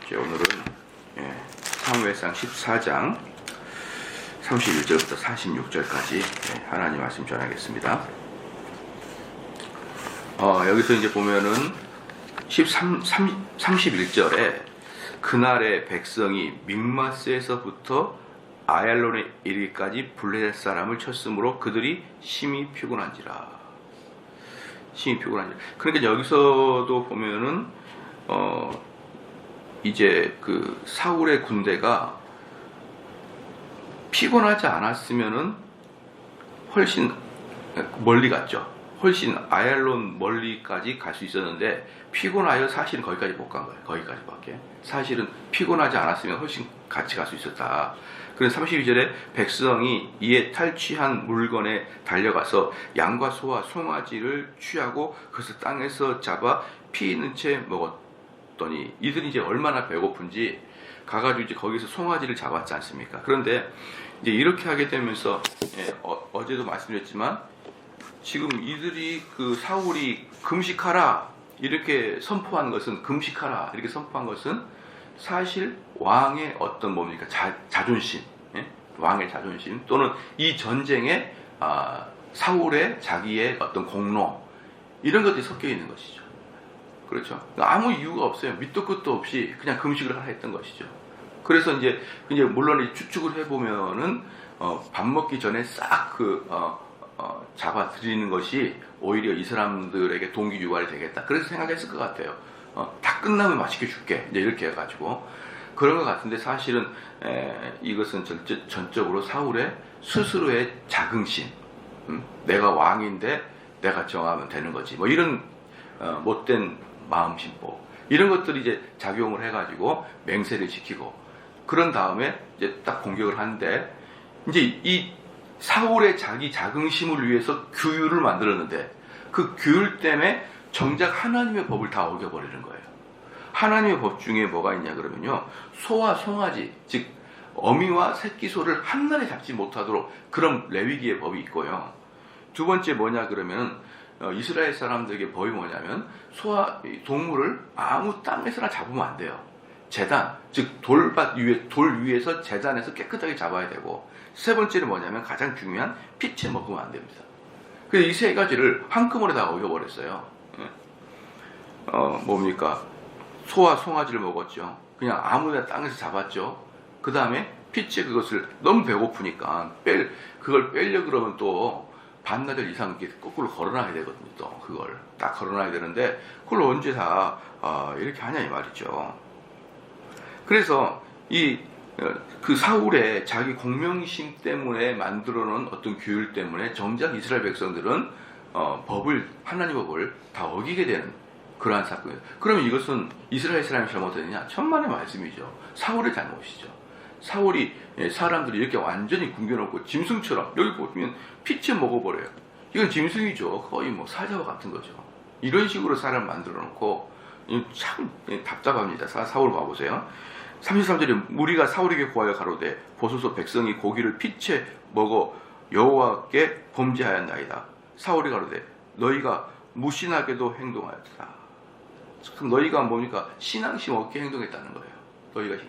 이제 오늘은 사무엘상 14장 31절부터 46절까지 하나님 말씀 전하겠습니다. 여기서 이제 보면은 31절에 그날의 백성이 믹마스에서부터 아얄론에 이르기까지 블레셋 사람을 쳤으므로 그들이 심히 피곤한지라. 그러니까 여기서도 보면은 이제 그 사울의 군대가 피곤하지 않았으면은 훨씬 멀리 갔죠. 훨씬 아얄론 멀리까지 갈 수 있었는데 피곤하여 사실은 거기까지 못 간 거예요. 거기까지밖에. 사실은 피곤하지 않았으면 훨씬 같이 갈 수 있었다. 그래서 32절에 백성이 이에 탈취한 물건에 달려가서 양과 소와 송아지를 취하고 그것을 땅에서 잡아 피 있는 채 먹었더니 이들이 이제 얼마나 배고픈지 가가지고 이제 거기서 송아지를 잡았지 않습니까? 그런데 이제 이렇게 하게 되면서 어제도 말씀드렸지만 지금 이들이 그 사울이 금식하라 이렇게 선포한 것은 금식하라 이렇게 선포한 것은 사실 왕의 어떤 뭡니까 자존심, 왕의 자존심 또는 이 전쟁에 사울의 자기의 어떤 공로 이런 것들이 섞여 있는 것이죠. 그렇죠. 아무 이유가 없어요. 밑도 끝도 없이 그냥 금식을 하라 했던 것이죠. 그래서 이제 물론 추측을 해보면은 밥 먹기 전에 싹 잡아 드리는 것이 오히려 이 사람들에게 동기 유발이 되겠다. 그래서 생각했을 것 같아요. 다 끝나면 맛있게 줄게. 이제 이렇게 해가지고 그런 것 같은데 사실은 이것은 전적으로 사울의 스스로의 자긍심. 내가 왕인데 내가 정하면 되는 거지. 뭐 이런 못된 마음심보 이런 것들이 이제 작용을 해가지고 맹세를 지키고 그런 다음에 이제 딱 공격을 하는데 이제 이 사울의 자기 자긍심을 위해서 규율을 만들었는데 그 규율 때문에 정작 하나님의 법을 다 어겨버리는 거예요. 하나님의 법 중에 뭐가 있냐 그러면요. 소와 송아지, 즉 어미와 새끼 소를 한날에 잡지 못하도록 그런 레위기의 법이 있고요. 두 번째 뭐냐 그러면 이스라엘 사람들에게 법이 뭐냐면 소와 동물을 아무 땅에서나 잡으면 안 돼요. 제단, 즉 돌 위에서 제단에서 깨끗하게 잡아야 되고 세 번째는 뭐냐면 가장 중요한 피채 먹으면 안 됩니다. 그래서 이 세 가지를 한꺼번에 다 어겨버렸어요. 뭡니까? 소와 송아지를 먹었죠. 그냥 아무나 땅에서 잡았죠. 그 다음에 피채 그것을 너무 배고프니까 그걸 빼려 그러면 또 반나절 이상 이렇게 거꾸로 걸어놔야 되거든요. 또 그걸 딱 걸어놔야 되는데 그걸 언제 다 이렇게 하냐 이 말이죠. 그래서 그 사울의 자기 공명심 때문에 만들어놓은 어떤 규율 때문에 정작 이스라엘 백성들은 하나님 법을 다 어기게 되는 그러한 사건이에요. 그러면 이것은 이스라엘 사람이 잘못했느냐? 천만의 말씀이죠. 사울의 잘못이죠. 사울이 사람들이 이렇게 완전히 굶겨놓고 짐승처럼 여기 보면 피채 먹어버려요. 이건 짐승이죠. 거의 뭐 사자와 같은 거죠. 이런 식으로 사람 만들어놓고 참 답답합니다. 사울 봐보세요. 33절에 무리가 사울에게 구하여 가로되 보소서 백성이 고기를 피채 먹어 여호와께 범죄하였나이다. 사울이 가로되 너희가 무신하게도 행동하였다. 그럼 너희가 뭡니까? 신앙심 없게 행동했다는 거예요. 너희가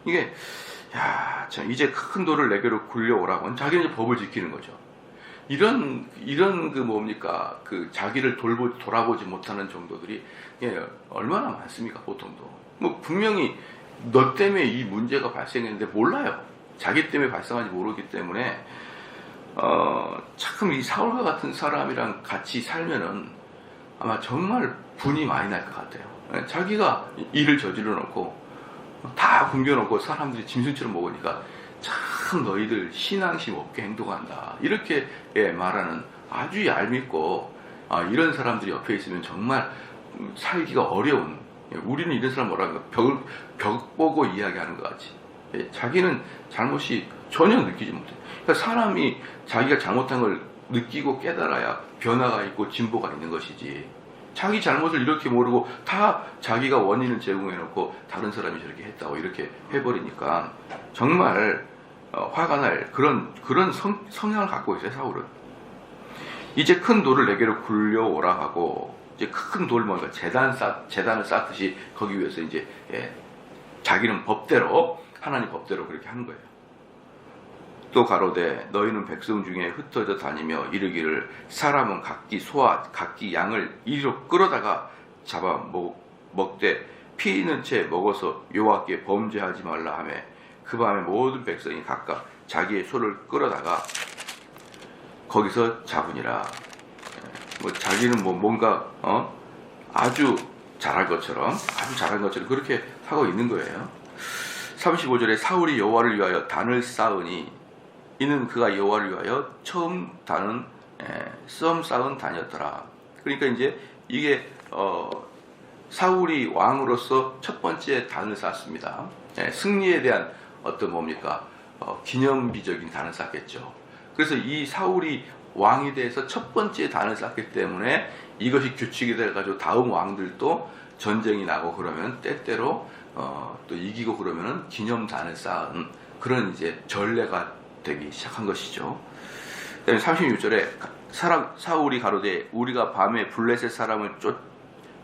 이게 참 이제 큰 돌을 내게로 굴려오라고 자기는 이제 법을 지키는 거죠. 이런 그 뭡니까? 그 자기를 돌아보지 못하는 정도들이 얼마나 많습니까? 보통도 뭐 분명히 너 때문에 이 문제가 발생했는데 몰라요. 자기 때문에 발생한지 모르기 때문에 참 이 사울과 같은 사람이랑 같이 살면은 아마 정말 분이 많이 날 것 같아요. 자기가 일을 저질러 놓고 다 굶겨놓고 사람들이 짐승처럼 먹으니까 참 너희들 신앙심 없게 행동한다 이렇게 말하는 아주 얄밉고 이런 사람들이 옆에 있으면 정말 살기가 어려운, 우리는 이런 사람 뭐라 하는가 벽 보고 이야기하는 것 같이 자기는 잘못이 전혀 느끼지 못해. 그러니까 사람이 자기가 잘못한 걸 느끼고 깨달아야 변화가 있고 진보가 있는 것이지 자기 잘못을 이렇게 모르고 다 자기가 원인을 제공해놓고 다른 사람이 저렇게 했다고 이렇게 해버리니까 정말 화가 날 그런 성향을 갖고 있어요. 사울은 이제 큰 돌을 내게로 굴려오라 하고 이제 큰 돌 뭔가 재단을 쌓듯이 거기 위해서 이제 자기는 법대로 하나님 법대로 그렇게 한 거예요. 또 가로되 너희는 백성 중에 흩어져 다니며 이르기를 사람은 각기 소와 각기 양을 이리로 끌어다가 잡아 먹되 피 있는 채 먹어서 여호와께 범죄하지 말라 하며 그 밤에 모든 백성이 각각 자기의 소를 끌어다가 거기서 잡으니라. 자기는 뭔가 아주 잘할 것처럼 그렇게 하고 있는 거예요. 35절에 사울이 여호와를 위하여 단을 쌓으니 이는 그가 여호와를 위하여 처음 쌓은 단이었더라. 그러니까 이제 이게 사울이 왕으로서 첫 번째 단을 쌓습니다. 승리에 대한 어떤 뭡니까 기념비적인 단을 쌓겠죠. 그래서 이 사울이 왕이 돼서 첫 번째 단을 쌓기 때문에 이것이 규칙이 돼가지고 다음 왕들도 전쟁이 나고 그러면 때때로 또 이기고 그러면은 기념단을 쌓은 그런 이제 전례가 되기 시작한 것이죠. 그다음에 36절에 사울이 가로되 우리가 밤에 블레셋 사람을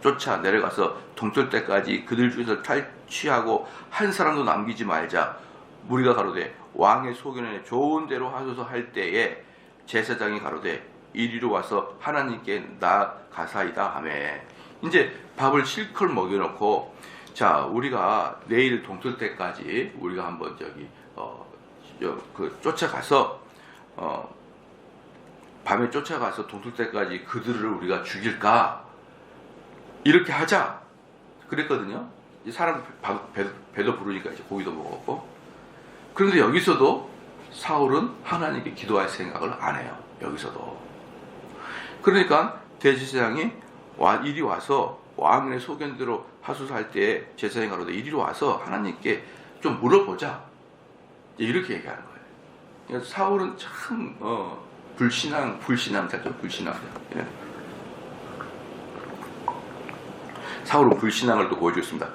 쫓아 내려가서 동틀 때까지 그들 중에서 탈취하고 한 사람도 남기지 말자. 우리가 가로되 왕의 소견에 좋은 대로 하소서 할 때에 제사장이 가로되 이리로 와서 하나님께 나아가사이다 하며 이제 밥을 실컷 먹여놓고 자 우리가 내일 동틀 때까지 우리가 한번 쫓아가서 밤에 쫓아가서 동틀 때까지 그들을 우리가 죽일까 이렇게 하자 그랬거든요. 사람 배도 부르니까 이제 고기도 먹었고. 그런데 여기서도 사울은 하나님께 기도할 생각을 안 해요. 여기서도. 그러니까 대제사장이 이리 와서 왕의 소견대로 하소서할 때 제사장이 가로되 이리로 와서 하나님께 좀 물어보자. 이렇게 얘기하는 거예요. 그러니까 사울은 참 불신앙자죠. 예. 사울은 불신앙을 또 보여줬습니다.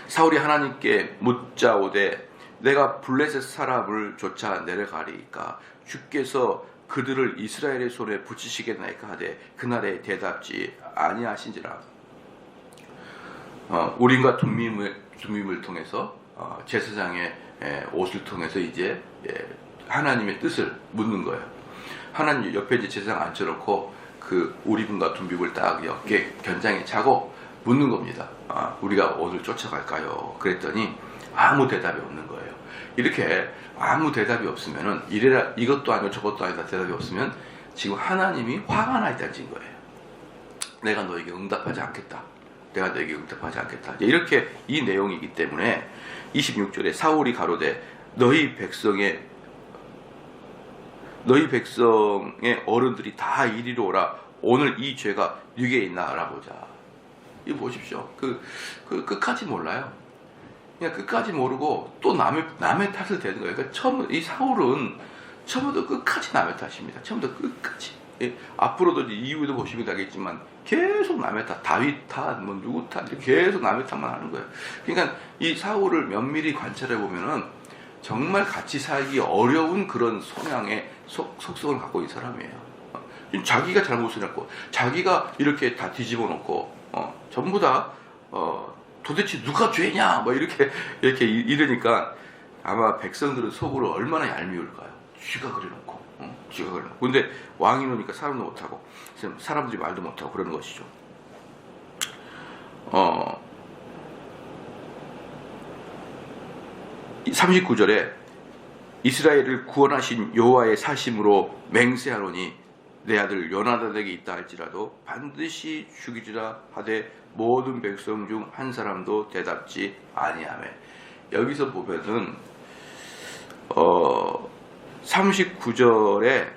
사울이 하나님께 묻자오되 내가 블레셋 사람을 쫓아 내려가리이까 주께서 그들을 이스라엘의 손에 붙이시겠나이까 하되 그날에 대답지 아니하신지라. 우림과 둠밈을 통해서 제사장의 옷을 통해서 이제 하나님의 뜻을 묻는 거예요. 하나님 옆에 이제 제사장 앉혀놓고 그 우림과 둠밈을 딱 어깨 견장에 차고 묻는 겁니다. 우리가 오늘 쫓아갈까요? 그랬더니 아무 대답이 없는 거예요. 이렇게 아무 대답이 없으면은 이것도 아니고 저것도 아니다 대답이 없으면 지금 하나님이 화가 나 있다는 거예요. 내가 너에게 응답하지 않겠다. 이렇게 이 내용이기 때문에 26절에 사울이 가로되 너희 백성의 어른들이 다 이리로 오라. 오늘 이 죄가 네게 있나 알아보자. 이거 보십시오. 끝까지 몰라요. 그냥 끝까지 모르고 또 남의 탓을 대는 거예요. 그러니까 이 사울은 처음부터 끝까지 남의 탓입니다. 처음부터 끝까지. 앞으로도 이후에도 보시면 되겠지만 계속 남의 탓, 다윗 탓, 누구 탓, 계속 남의 탓만 하는 거예요. 그러니까 이 사울을 면밀히 관찰해 보면은 정말 같이 살기 어려운 그런 성향의 속성을 갖고 있는 사람이에요. 자기가 잘못을 했고, 자기가 이렇게 다 뒤집어 놓고, 전부 다 도대체 누가 죄냐? 이렇게 이러니까 아마 백성들은 속으로 얼마나 얄미울까요? 쥐가 그려놓고. 근데 왕이 오니까 사람도 못하고, 사람들이 말도 못하고 그러는 것이죠. 39절에 이스라엘을 구원하신 여호와의 사심으로 맹세하노니 내 아들 요나단에게 있다 할지라도 반드시 죽이리라 하되 모든 백성 중 한 사람도 대답지 아니하며. 여기서 보면은 39절에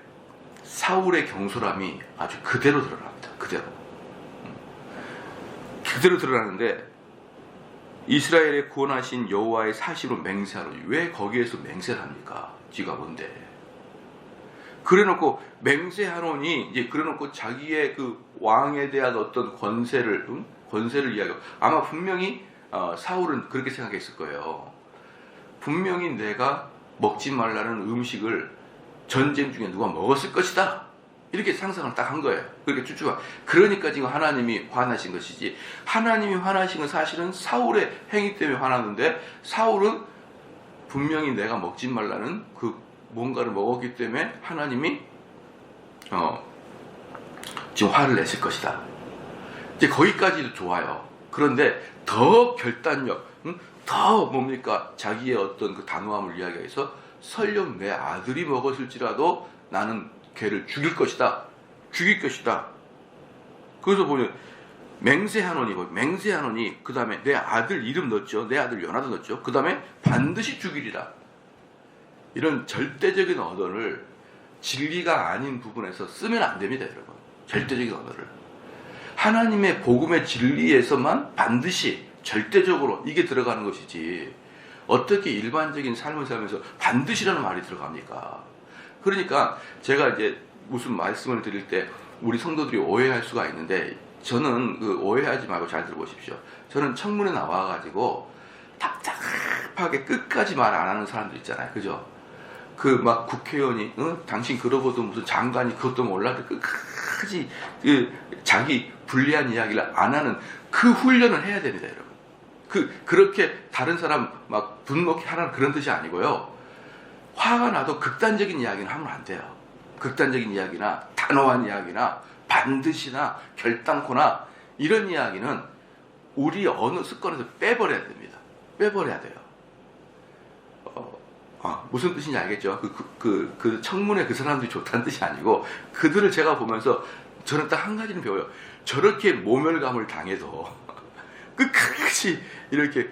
사울의 경솔함이 아주 그대로 드러납니다. 그대로 드러나는데 이스라엘의 구원하신 여호와의 사심으로 맹세하노니. 왜 거기에서 맹세를 합니까? 지가 뭔데? 그래놓고 맹세하노니 이제 그래놓고 자기의 그 왕에 대한 어떤 권세를 이야기하고, 아마 분명히 사울은 그렇게 생각했을 거예요. 분명히 내가 먹지 말라는 음식을 전쟁 중에 누가 먹었을 것이다. 이렇게 상상을 딱 한 거예요. 그렇게 쭉쭉. 그러니까 지금 하나님이 화나신 것이지. 하나님이 화나신 건 사실은 사울의 행위 때문에 화났는데, 사울은 분명히 내가 먹지 말라는 그 뭔가를 먹었기 때문에 하나님이 지금 화를 냈을 것이다. 이제 거기까지도 좋아요. 그런데 더 결단력, 더 뭡니까? 자기의 어떤 그 단호함을 이야기해서 설령 내 아들이 먹었을지라도 나는 걔를 죽일 것이다. 죽일 것이다. 그래서 보면 맹세하노니 그 다음에 내 아들 이름 넣었죠. 내 아들 요나단 넣었죠. 그 다음에 반드시 죽이리라. 이런 절대적인 언어를 진리가 아닌 부분에서 쓰면 안 됩니다, 여러분. 절대적인 언어를. 하나님의 복음의 진리에서만 반드시 절대적으로 이게 들어가는 것이지, 어떻게 일반적인 삶을 살면서 반드시라는 말이 들어갑니까? 그러니까 제가 이제 무슨 말씀을 드릴 때 우리 성도들이 오해할 수가 있는데, 저는 그 오해하지 말고 잘 들어보십시오. 저는 청문회 나와가지고 답답하게 끝까지 말 안 하는 사람들 있잖아요. 그죠? 그 막 국회의원이 당신 그러고도 무슨 장관이 그것도 몰라도 끝까지 그 자기 불리한 이야기를 안 하는 그 훈련을 해야 됩니다, 여러분. 그렇게 다른 사람 막 분노케 하라는 그런 뜻이 아니고요. 화가 나도 극단적인 이야기는 하면 안 돼요. 극단적인 이야기나 단호한 이야기나 반드시나 결단코나 이런 이야기는 우리 어느 습관에서 빼버려야 됩니다. 빼버려야 돼요. 무슨 뜻인지 알겠죠? 그 청문회 그 사람들이 좋다는 뜻이 아니고, 그들을 제가 보면서 저는 딱 한 가지는 배워요. 저렇게 모멸감을 당해도 끝까지 이렇게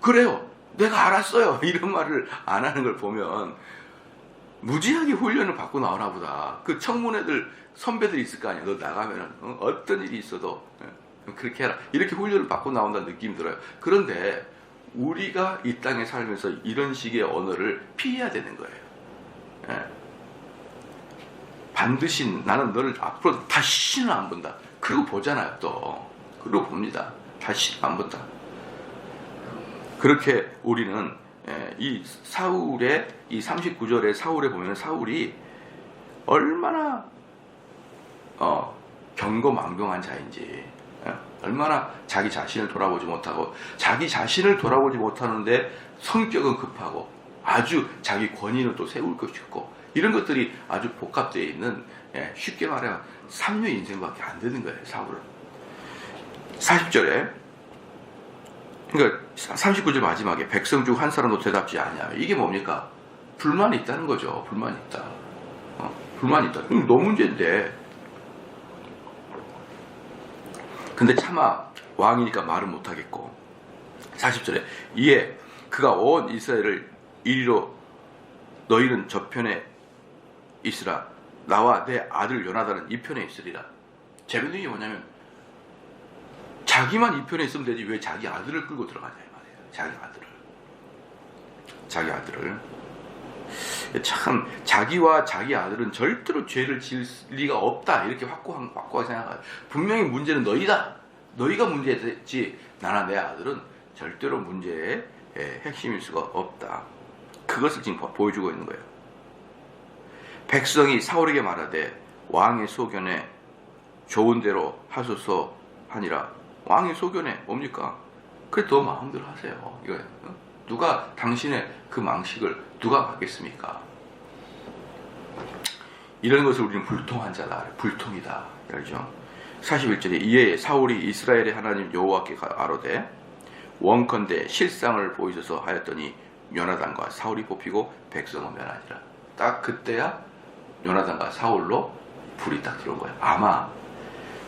그래요, 내가 알았어요, 이런 말을 안 하는 걸 보면 무지하게 훈련을 받고 나오나 보다. 그 청문회들 선배들이 있을 거 아니에요. 너 나가면은 어떤 일이 있어도 그렇게 해라, 이렇게 훈련을 받고 나온다는 느낌이 들어요. 그런데 우리가 이 땅에 살면서 이런 식의 언어를 피해야 되는 거예요. 예. 반드시 나는 너를 앞으로 다시는 안 본다. 그러고 보잖아요, 또. 그러고 봅니다. 다시 안 본다. 그렇게 우리는 이 사울의 이 39절의 사울에 보면 사울이 얼마나 경거망동한 자인지, 얼마나 자기 자신을 돌아보지 못하고, 자기 자신을 돌아보지 못하는데 성격은 급하고 아주 자기 권위는 또 세울 것이 있고, 이런 것들이 아주 복합되어 있는, 쉽게 말하면 삼류 인생밖에 안 되는 거예요, 사울은. 40절에, 그러니까 39절 마지막에 백성 중 한 사람도 대답지 아니하며, 이게 뭡니까? 불만이 있다는 거죠. 불만이 있다. 불만이 있다. 너 문제인데. 근데 차마 왕이니까 말은 못하겠고, 40절에 이에 그가 온 이스라엘을 이리로 너희는 저편에 있으라, 나와 내 아들 요나단은 이 편에 있으리라. 재밌는 게 뭐냐면, 자기만 이 편에 있으면 되지 왜 자기 아들을 끌고 들어가냐 이 말이에요. 자기 아들을 참, 자기와 자기 아들은 절대로 죄를 지을 리가 없다, 이렇게 확고하게 생각해요. 분명히 문제는 너희다. 너희가 문제지 나나 내 아들은 절대로 문제의 핵심일 수가 없다. 그것을 지금 보여주고 있는 거예요. 백성이 사울에게 말하되 왕의 소견에 좋은 대로 하소서 하니라. 왕의 소견에 뭡니까? 그래, 너 마음대로 하세요. 이거 누가 당신의 그 망식을 누가 받겠습니까? 이런 것을 우리는 불통한 자다, 불통이다, 알죠? 41절에 이에 사울이 이스라엘의 하나님 여호와께 아뢰되 원컨대 실상을 보이소서 하였더니 요나단과 사울이 뽑히고 백성은 멸하니라. 딱 그때야 요나단과 사울로 불이 딱 들어온 거예요. 아마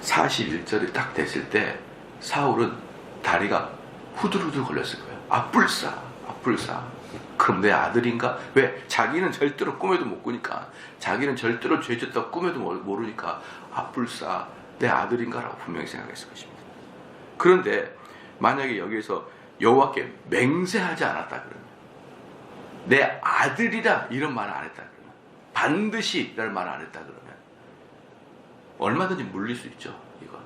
41절이 딱 됐을 때 사울은 다리가 후들후들 걸렸을 거예요. 앞불싸. 그럼 내 아들인가? 왜? 자기는 절대로 꿈에도 못 꾸니까, 자기는 절대로 죄졌다고 꿈에도 모르니까 앞불싸, 내 아들인가라고 분명히 생각했을 것입니다. 그런데 만약에 여기에서 여호와께 맹세하지 않았다 그러면, 내 아들이라 이런 말을 안 했다 그러면, 반드시 이런 말을 안 했다 그러면 얼마든지 물릴 수 있죠. 이거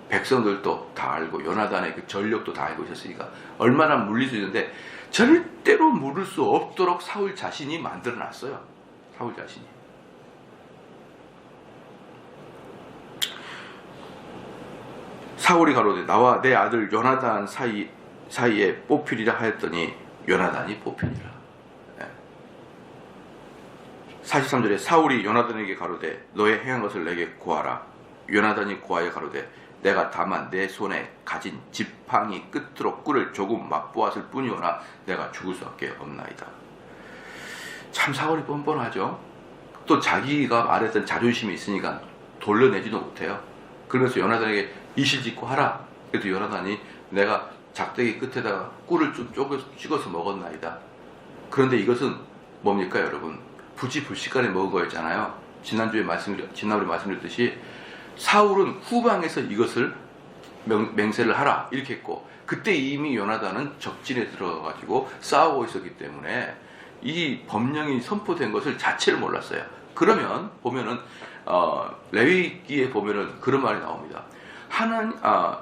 백성들도 다 알고 요나단의 그 전력도 다 알고 있었으니까 얼마나 물릴 수 있는데, 절대로 물을 수 없도록 사울 자신이 만들어놨어요. 사울 자신이. 사울이 가로되 나와 내 아들 요나단 사이에 뽑히리라 하였더니 요나단이 뽑히니라. 43절에 사울이 요나단에게 가로되 너의 행한 것을 내게 고하라. 요나단이 고하여 가로되 내가 다만 내 손에 가진 지팡이 끝으로 꿀을 조금 맛보았을 뿐이오나 내가 죽을 수밖에 없나이다. 참 사울이 뻔뻔하죠. 또 자기가 말했던 자존심이 있으니까 돌려내지도 못해요. 그러면서 요나단에게 이실직고 하라. 그래도 요나단이 내가 작대기 끝에다가 꿀을 좀 찍어서 먹었나이다. 그런데 이것은 뭡니까 여러분? 부지불식간에 먹은 거였잖아요. 지난주에 말씀드렸듯이 사울은 후방에서 이것을 맹세를 하라 이렇게 했고, 그때 이미 요나단은 적진에 들어가가지고 싸우고 있었기 때문에 이 법령이 선포된 것을 자체를 몰랐어요. 그러면 보면은 레위기에 보면은 그런 말이 나옵니다.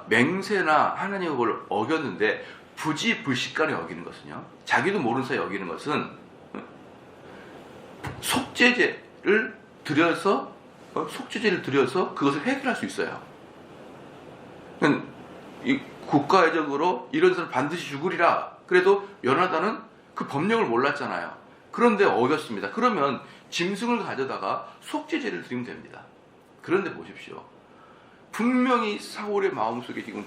맹세나 하나님의 법을 어겼는데 부지불식간에 어기는 것은요, 자기도 모르는 사이에 어기는 것은 속죄제를 드려서 그것을 해결할 수 있어요. 이 국가적으로 이런 사람 반드시 죽으리라. 그래도 요나단은 그 법령을 몰랐잖아요. 그런데 어겼습니다. 그러면 짐승을 가져다가 속죄제를 드리면 됩니다. 그런데 보십시오. 분명히 사울의 마음속에 지금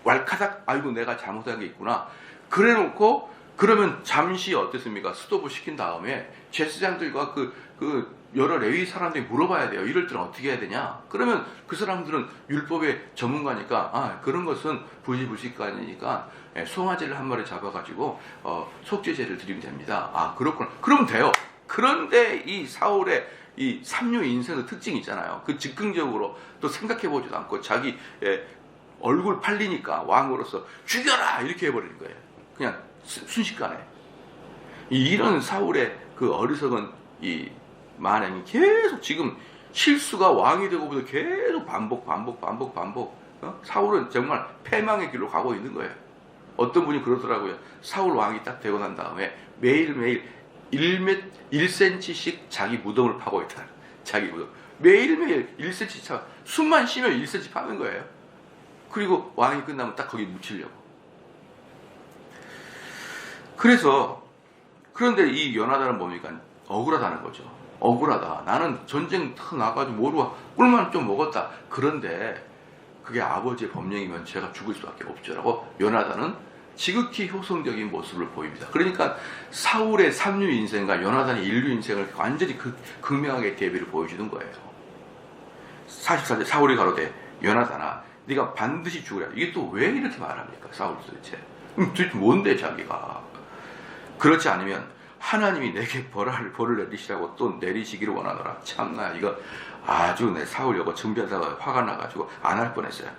왈카닥 아이고 내가 잘못한 게 있구나. 그래놓고 그러면 잠시 어땠습니까? 스톱을 시킨 다음에 제사장들과 그 여러 레위 사람들이 물어봐야 돼요. 이럴 때는 어떻게 해야 되냐? 그러면 그 사람들은 율법의 전문가니까 그런 것은 부지불식간이니까 송아지를 한 마리 잡아가지고 속죄제를 드리면 됩니다. 그렇구나. 그러면 돼요. 그런데 이 사울의 이 삼류 인생의 특징이 있잖아요. 그 즉흥적으로 또 생각해보지도 않고 자기 얼굴 팔리니까 왕으로서 죽여라 이렇게 해버리는 거예요. 그냥 순식간에. 이런 사울의 그 어리석은 이 만행이 계속 지금 실수가 왕이 되고부터 계속 반복. 사울은 정말 패망의 길로 가고 있는 거예요. 어떤 분이 그러더라고요. 사울 왕이 딱 되고 난 다음에 매일매일 1cm씩 자기 무덤을 파고 있다. 자기 무덤. 매일매일 1cm 차. 숨만 쉬면 1cm 파는 거예요. 그리고 왕이 끝나면 딱 거기 묻히려고. 그런데 이 요나단은 뭡니까? 억울하다는 거죠. 억울하다. 나는 전쟁 탁 나가지고 모르고 꿀만 좀 먹었다. 그런데 그게 아버지의 법령이면 제가 죽을 수밖에 없죠라고 요나단은 지극히 효성적인 모습을 보입니다. 그러니까 사울의 삼류 인생과 요나단의 인류 인생을 완전히 극명하게 대비를 보여주는 거예요. 44절 사울이 가로되 요나단아 네가 반드시 죽으라. 이게 또 왜 이렇게 말합니까? 사울 도대체 뭔데 자기가. 그렇지 않으면 하나님이 내게 벌을 내리시라고 또 내리시기를 원하노라. 참나 이거 아주 내 사울 여거 준비하다가 화가 나가지고 안 할 뻔했어요.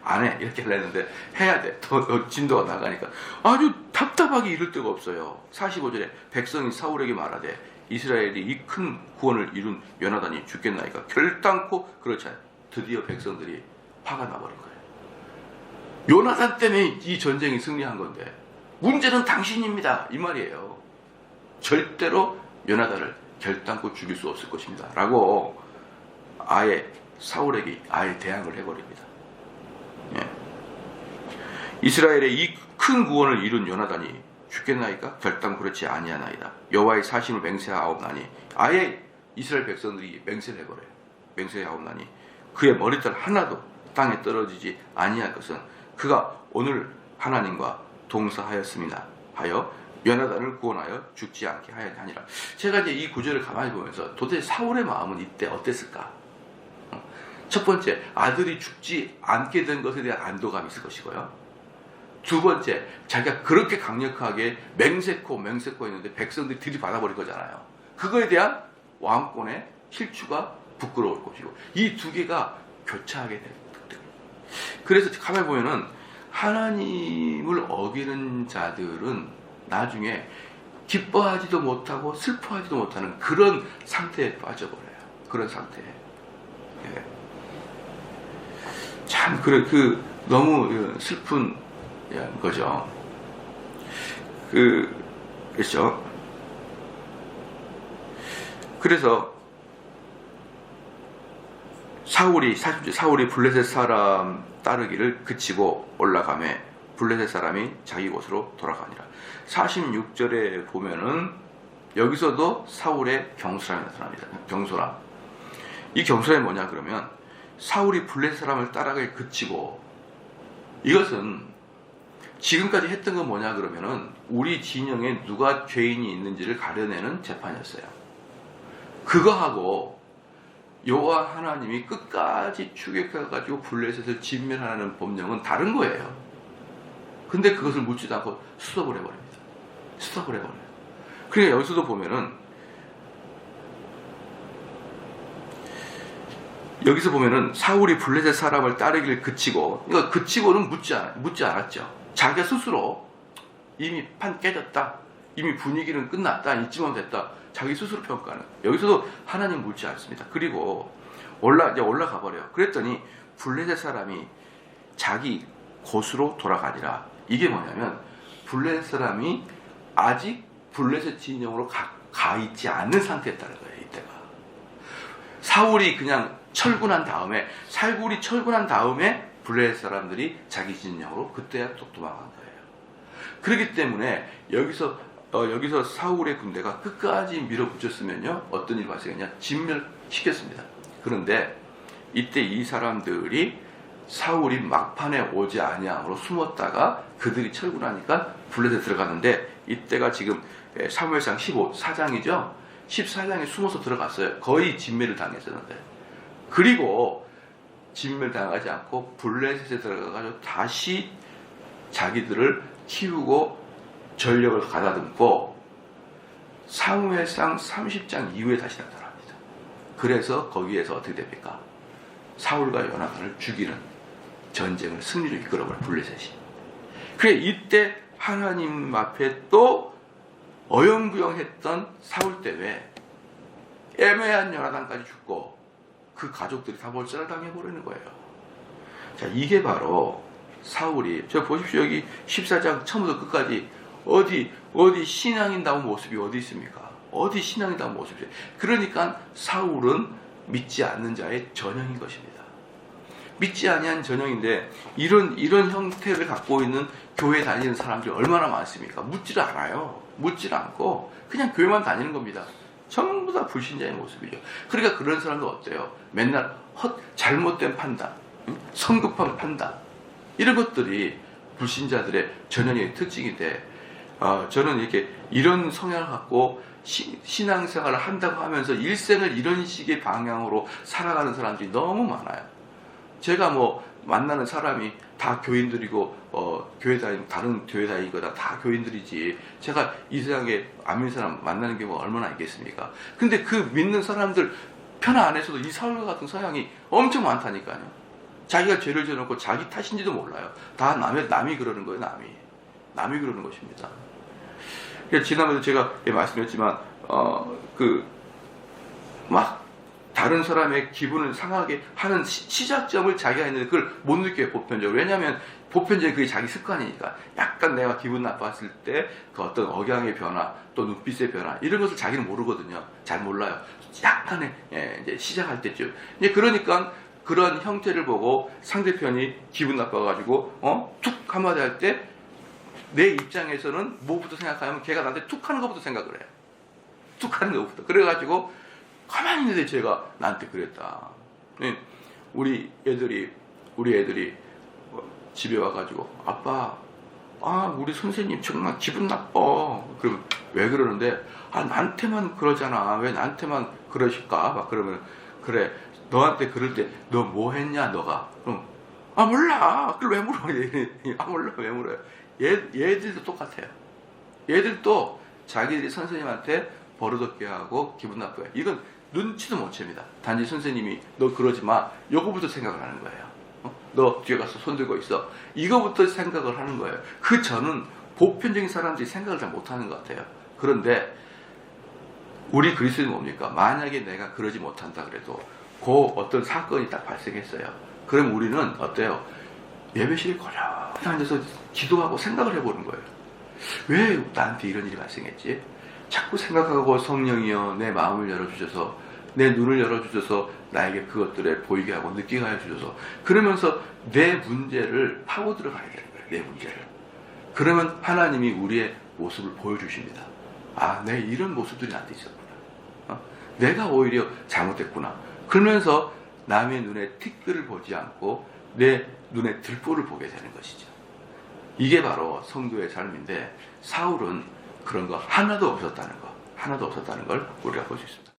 안 해 이렇게 하려는데 해야 돼. 더 진도가 나가니까 아주 답답하게 이를 데가 없어요. 45절에 백성이 사울에게 말하되 이스라엘이 이 큰 구원을 이룬 요나단이 죽겠나이까. 결단코 그렇지 않아요. 드디어 백성들이 화가 나버린 거예요. 요나단 때문에 이 전쟁이 승리한 건데 문제는 당신입니다 이 말이에요. 절대로 요나단을 결단코 죽일 수 없을 것입니다 라고 아예 사울에게 아예 대항을 해버립니다. 이스라엘의 이 큰 구원을 이룬 요나단이 죽겠나이까? 결단 그렇지 아니하나이다. 여호와의 사심을 맹세하옵나니. 아예 이스라엘 백성들이 맹세를 해버려요. 맹세하옵나니 그의 머리털 하나도 땅에 떨어지지 아니할 것은 그가 오늘 하나님과 동사하였습니다 하여 요나단을 구원하여 죽지 않게 하니라. 제가 이제 이 구절을 가만히 보면서 도대체 사울의 마음은 이때 어땠을까? 첫 번째, 아들이 죽지 않게 된 것에 대한 안도감이 있을 것이고요. 두 번째, 자기가 그렇게 강력하게 맹세코 했는데 백성들이 들이받아버린 거잖아요. 그거에 대한 왕권의 실추가 부끄러울 것이고, 이 두 개가 교차하게 됩니다. 그래서 가만히 보면은 하나님을 어기는 자들은 나중에 기뻐하지도 못하고 슬퍼하지도 못하는 그런 상태에 빠져버려요. 그런 상태에. 참 너무 슬픈 거죠. 그렇죠. 그래서 사울이 블레셋 사람 따르기를 그치고 올라가매 블레셋 사람이 자기 곳으로 돌아가니라. 46절에 보면은 여기서도 사울의 경솔함이 나타납니다. 경솔함. 이 경솔함이 뭐냐 그러면 사울이 블레셋 사람을 따라가기 그치고, 이것은 지금까지 했던 건 뭐냐 그러면은 우리 진영에 누가 죄인이 있는지를 가려내는 재판이었어요. 그거하고 여호와 하나님이 끝까지 추격해가지고 블레셋을 진멸하는 법령은 다른 거예요. 근데 그것을 묻지도 않고 수습을 해버립니다. 수습을 해버려요. 그러니까 여기서도 보면은, 여기서 보면은 사울이 블레셋 사람을 따르기를 그치고, 그러니까 그치고는 묻지 않았죠. 자기가 스스로 이미 판 깨졌다, 이미 분위기는 끝났다, 이쯤은 됐다, 자기 스스로 평가하는. 여기서도 하나님 묻지 않습니다. 그리고 올라가 버려요. 그랬더니 블레셋 사람이 자기 곳으로 돌아가니라. 이게 뭐냐면 블레셋 사람이 아직 블레셋 진영으로 가 있지 않는 상태였다는 거예요. 이때가 사울이 그냥 철군한 다음에, 블레셋 사람들이 자기 진영으로 그때야 또 도망간 거예요. 그렇기 때문에 여기서 사울의 군대가 끝까지 밀어붙였으면요, 어떤 일이 발생했냐? 진멸시켰습니다. 그런데 이때 이 사람들이 사울이 막판에 오지 아니함으로 숨었다가 그들이 철군하니까 블레셋에 들어갔는데, 이때가 지금 사무엘상 14장이죠. 14장에 숨어서 들어갔어요. 거의 진멸을 당했었는데, 그리고 진멸당하지 않고 블레셋에 들어가가지고 다시 자기들을 키우고 전력을 가다듬고 사무엘상 30장 이후에 다시 나타납니다. 그래서 거기에서 어떻게 됩니까? 사울과 요나단을 죽이는 전쟁을 승리로 이끌어버린 블레셋이. 그래, 이때 하나님 앞에 또 어영부영했던 사울 때문에 애매한 요나단까지 죽고 그 가족들이 다 몰살당해버리는 거예요. 자, 이게 바로 사울이, 저 보십시오. 여기 14장 처음부터 끝까지 어디 신앙인다운 모습이 어디 있습니까? 어디 신앙인다운 모습이. 그러니까 사울은 믿지 않는 자의 전형인 것입니다. 믿지 아니한 전형인데, 이런 형태를 갖고 있는 교회 다니는 사람들이 얼마나 많습니까? 묻지를 않아요. 묻지를 않고 그냥 교회만 다니는 겁니다. 전부 다 불신자의 모습이죠. 그러니까 그런 사람들 어때요? 맨날 잘못된 판단, 성급한 판단, 이런 것들이 불신자들의 전형의 특징인데, 저는 이렇게 이런 성향을 갖고 신앙생활을 한다고 하면서 일생을 이런 식의 방향으로 살아가는 사람들이 너무 많아요. 제가 만나는 사람이 다 교인들이고, 다른 교회 다니거나 다 교인들이지, 제가 이 세상에 안 믿는 사람 만나는 경우가 얼마나 있겠습니까? 근데 그 믿는 사람들 편 안에서도 이 사울과 같은 서양이 엄청 많다니까요. 자기가 죄를 지어놓고 자기 탓인지도 몰라요. 다 남이 그러는 거예요. 남이 그러는 것입니다. 지난번에 제가 말씀드렸지만, 다른 사람의 기분을 상하게 하는 시작점을 자기가 있는데 그걸 못 느껴요, 보편적으로. 왜냐하면 보편적인 그게 자기 습관이니까. 약간 내가 기분 나빴을 때 그 어떤 억양의 변화, 또 눈빛의 변화, 이런 것을 자기는 모르거든요. 잘 몰라요. 약간의 이제 시작할 때쯤. 이제 그러니까 그런 형태를 보고 상대편이 기분 나빠가지고 툭 한마디 할 때 내 입장에서는 뭐부터 생각하면 걔가 나한테 툭 하는 것부터 생각을 해요. 툭 하는 것부터. 그래가지고 가만히 있는데 제가 나한테 그랬다. 우리 애들이 집에 와가지고, 아빠, 우리 선생님 정말 기분 나빠. 그러면 왜 그러는데, 나한테만 그러잖아. 왜 나한테만 그러실까? 막 그러면, 그래, 너한테 그럴 때 너 뭐 했냐 너가? 그럼 몰라. 그걸 왜 물어? 몰라. 왜 물어요? 얘들도 똑같아요. 얘들도 자기들이 선생님한테 버릇없게 하고 기분 나쁘게. 이건 눈치도 못 챕니다. 단지 선생님이 너 그러지 마, 요거부터 생각을 하는 거예요. 너 뒤에 가서 손 들고 있어, 이거부터 생각을 하는 거예요. 그 저는 보편적인 사람들이 생각을 잘 못하는 것 같아요. 그런데 우리 그리스도는 뭡니까? 만약에 내가 그러지 못한다 그래도 그 어떤 사건이 딱 발생했어요. 그럼 우리는 어때요? 예배실에 고려히 앉아서 기도하고 생각을 해보는 거예요. 왜 나한테 이런 일이 발생했지? 자꾸 생각하고, 성령이여 내 마음을 열어주셔서 내 눈을 열어주셔서 나에게 그것들에 보이게 하고 느끼게 하여 주셔서 그러면서 내 문제를 파고 들어가야 되는 거예요. 내 문제를. 그러면 하나님이 우리의 모습을 보여주십니다. 아, 내 이런 모습들이 나한테 있었구나. 내가 오히려 잘못했구나. 그러면서 남의 눈에 티끌을 보지 않고 내 눈에 들보를 보게 되는 것이죠. 이게 바로 성도의 삶인데 사울은 그런 거 하나도 없었다는 걸 우리가 볼 수 있습니다.